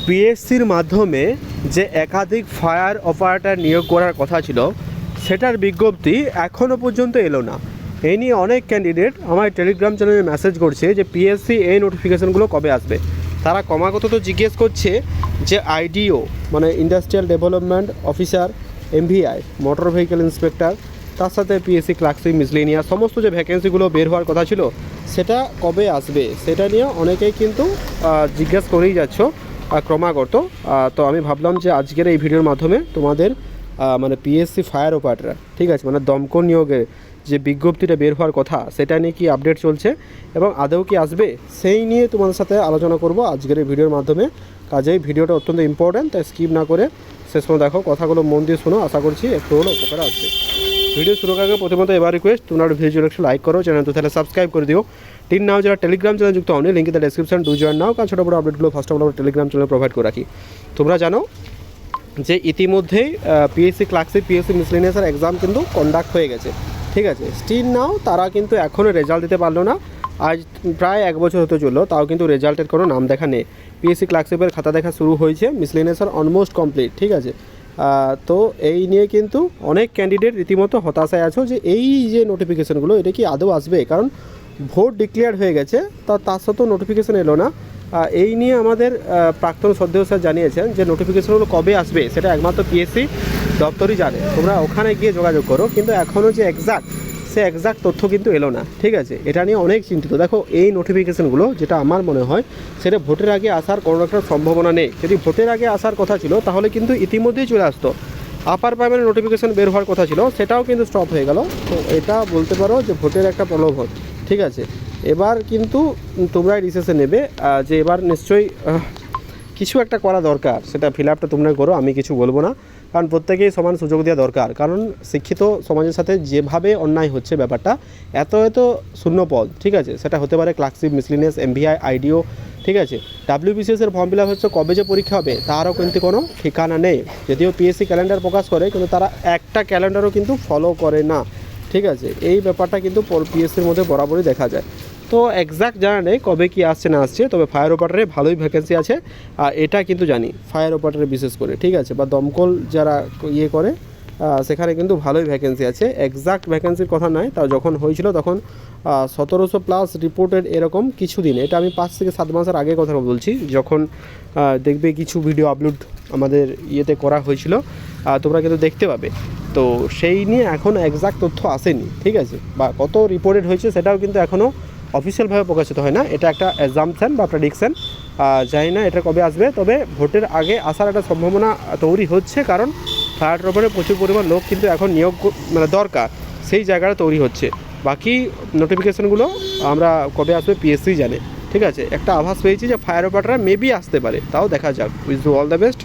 পিএসসির মাধ্যমে যে একাধিক ফায়ার অপারেটর নিয়োগ করার কথা ছিল সেটার বিজ্ঞপ্তি এখনও পর্যন্ত এলো না। এই নিয়ে অনেক ক্যান্ডিডেট আমার টেলিগ্রাম চ্যানেলে মেসেজ করছে যে পিএসসি এই নোটিফিকেশানগুলো কবে আসবে। তারা ক্রমাগত তো জিজ্ঞেস করছে যে আইডিও মানে industrial development officer, MVI motor vehicle inspector, তার সাথে পিএসসি ক্লার্কশিপ মিসলেনিয়াস সমস্ত যে ভ্যাকেন্সিগুলো বের হওয়ার কথা ছিল সেটা কবে আসবে সেটা নিয়ে অনেকেই কিন্তু জিজ্ঞেস করেই যাচ্ছ ক্রমাগত। তো আমি ভাবলাম যে আজকের এই ভিডিওর মাধ্যমে তোমাদের মানে পিএসসি ফায়ার অপারেটর, ঠিক আছে, মানে দমকল নিয়োগে যে বিজ্ঞপ্তিটা বের হওয়ার কথা সেটা নিয়ে কি আপডেট চলছে এবং আদৌ কি আসবে সেই নিয়ে তোমাদের সাথে আলোচনা করব আজকের এই ভিডিওর মাধ্যমে। কাজেই ভিডিওটা অত্যন্ত ইম্পর্ট্যান্ট, তাই স্কিপ না করে শেষ পর্যন্ত দেখো, কথাগুলো মন দিয়ে শোনো, আশা করছি একটু হলো উপকার আসবে। ভিডিও শুরু করার আগে প্রথমত এবার রিকোয়েস্ট, তোমরা ভিডিও একটু লাইক করো, চ্যানেল তো তাহলে সাবস্ক্রাইব করে দিও। নাও যারা টেলিগ্রাম চ্যানেল যুক্ত হন, link the description do join নাও, কারণ ছোটো বড়ো আপডেটগুলো ফার্স্ট অফ অল আমরা টেলিগ্রাম চ্যানেলে প্রোভাইড করে রাখি। তোমরা জানো যে ইতিমধ্যেই পিএসসি ক্লার্কশিপ, পিএসসি মিসলেনিয়াসের এক্সাম কিন্তু কন্ডাক্ট হয়ে গেছে, ঠিক আছে। স্টিল নাও তারা কিন্তু এখনও রেজাল্ট দিতে পারলো না। আজ প্রায় 1 বছর হতে চললো, তাও কিন্তু রেজাল্টের কোনো নাম দেখা নেই। পিএসসি ক্লার্কশিপের খাতা দেখা শুরু হয়েছে, মিসলেনিয়াসের অলমোস্ট কমপ্লিট, ঠিক আছে। তো এই নিয়ে কিন্তু অনেক ক্যান্ডিডেট রীতিমতো হতাশায় আছো যে এই যে নোটিফিকেশানগুলো এটা কি আদৌ আসবে, কারণ ভোট ডিক্লেয়ার হয়ে গেছে, তার সত্ত্বেও নোটিফিকেশান এলো না। এই নিয়ে আমাদের প্রাক্তন শ্রদ্ধেয় স্যার জানিয়েছেন যে নোটিফিকেশানগুলো কবে আসবে সেটা একমাত্র পিএসসি দপ্তরই জানে, তোমরা ওখানে গিয়ে যোগাযোগ করো। কিন্তু এখনও যে এক্সাক্ট তথ্য কিন্তু এলো না, ঠিক আছে। এটা নিয়ে অনেক চিন্তিত। দেখো এই নোটিফিকেশানগুলো যেটা আমার মনে হয় সেটা ভোটের আগে আসার কোনো একটা সম্ভাবনা নেই। যদি ভোটের আগে আসার কথা ছিল তাহলে কিন্তু ইতিমধ্যেই চলে আসতো। আপার প্রাইমারি নোটিফিকেশান বের হওয়ার কথা ছিল, সেটাও কিন্তু স্টপ হয়ে গেল। তো এটা বলতে পারো যে ভোটের একটা প্রলোভন, ঠিক আছে। এবার কিন্তু তোমরাই ডিসিশন নেবে যে এবার নিশ্চয়ই কিছু একটা করা দরকার, সেটা ফিল আপটা তোমরা করো, আমি কিছু বলবো না, কারণ প্রত্যেকেই সমান সুযোগ দেওয়া দরকার। কারণ শিক্ষিত সমাজের সাথে যেভাবে অন্যায় হচ্ছে ব্যাপারটা, এত শূন্য পদ, ঠিক আছে, সেটা হতে পারে ক্লার্কশিপ, মিসলেনিয়াস, এমভিআই, আইডিও, ঠিক আছে। ডাব্লিউবিসিএসের ফর্ম ফিল আপ হচ্ছে, কবে যে পরীক্ষা হবে তারও কিন্তু কোনো ঠিকানা নেই। যদিও পিএসসি ক্যালেন্ডার প্রকাশ করে, কিন্তু তারা একটা ক্যালেন্ডারও কিন্তু ফলো করে না, ঠিক আছে। এই ব্যাপারটা কিন্তু পিএসসির মধ্যে বরাবরই দেখা যায়। তো এক্স্যাক্ট জানা নেই কবে কি আসছে না আসছে, তবে ফায়ার অপারেটরে ভালোই ভ্যাকেন্সি আছে, আর এটা কিন্তু জানি ফায়ার অপারেটরে বিশেষ করে, ঠিক আছে, বা দমকল যারা ইয়ে করে সেখানে কিন্তু ভালোই ভ্যাকেন্সি আছে। এক্স্যাক্ট ভ্যাকেন্সির কথা নয়, তা যখন হয়েছিল তখন 1700+ রিপোর্টেড এরকম কিছুদিন, এটা আমি 5 থেকে 7 মাসের আগের কথা বলছি, যখন দেখবে কিছু ভিডিও আপলোড আমাদের ইয়েতে করা হয়েছিল, তোমরা কিন্তু দেখতে পাবে। তো সেই নিয়ে এখন এক্স্যাক্ট তথ্য আসেনি, ঠিক আছে, বা কত রিপোর্টেড হয়েছে সেটাও কিন্তু এখনও অফিসিয়ালভাবে প্রকাশিত হয় না। এটা একটা অ্যাজাম্পশন বা প্রেডিকশন, জানি না এটা কবে আসবে। তবে ভোটের আগে আসার একটা সম্ভাবনা তৈরি হচ্ছে, কারণ ফায়ার অপারেটরে প্রচুর পরিমাণ লোক কিন্তু এখন নিয়োগ মানে দরকার, সেই জায়গাটা তৈরি হচ্ছে। বাকি নোটিফিকেশানগুলো আমরা কবে আসবে পিএসসি জানে, ঠিক আছে। একটা আভাস পেয়েছি যে ফায়ার অপারেটর মেবি আসতে পারে, তাও দেখা যাক। Wish you all the best.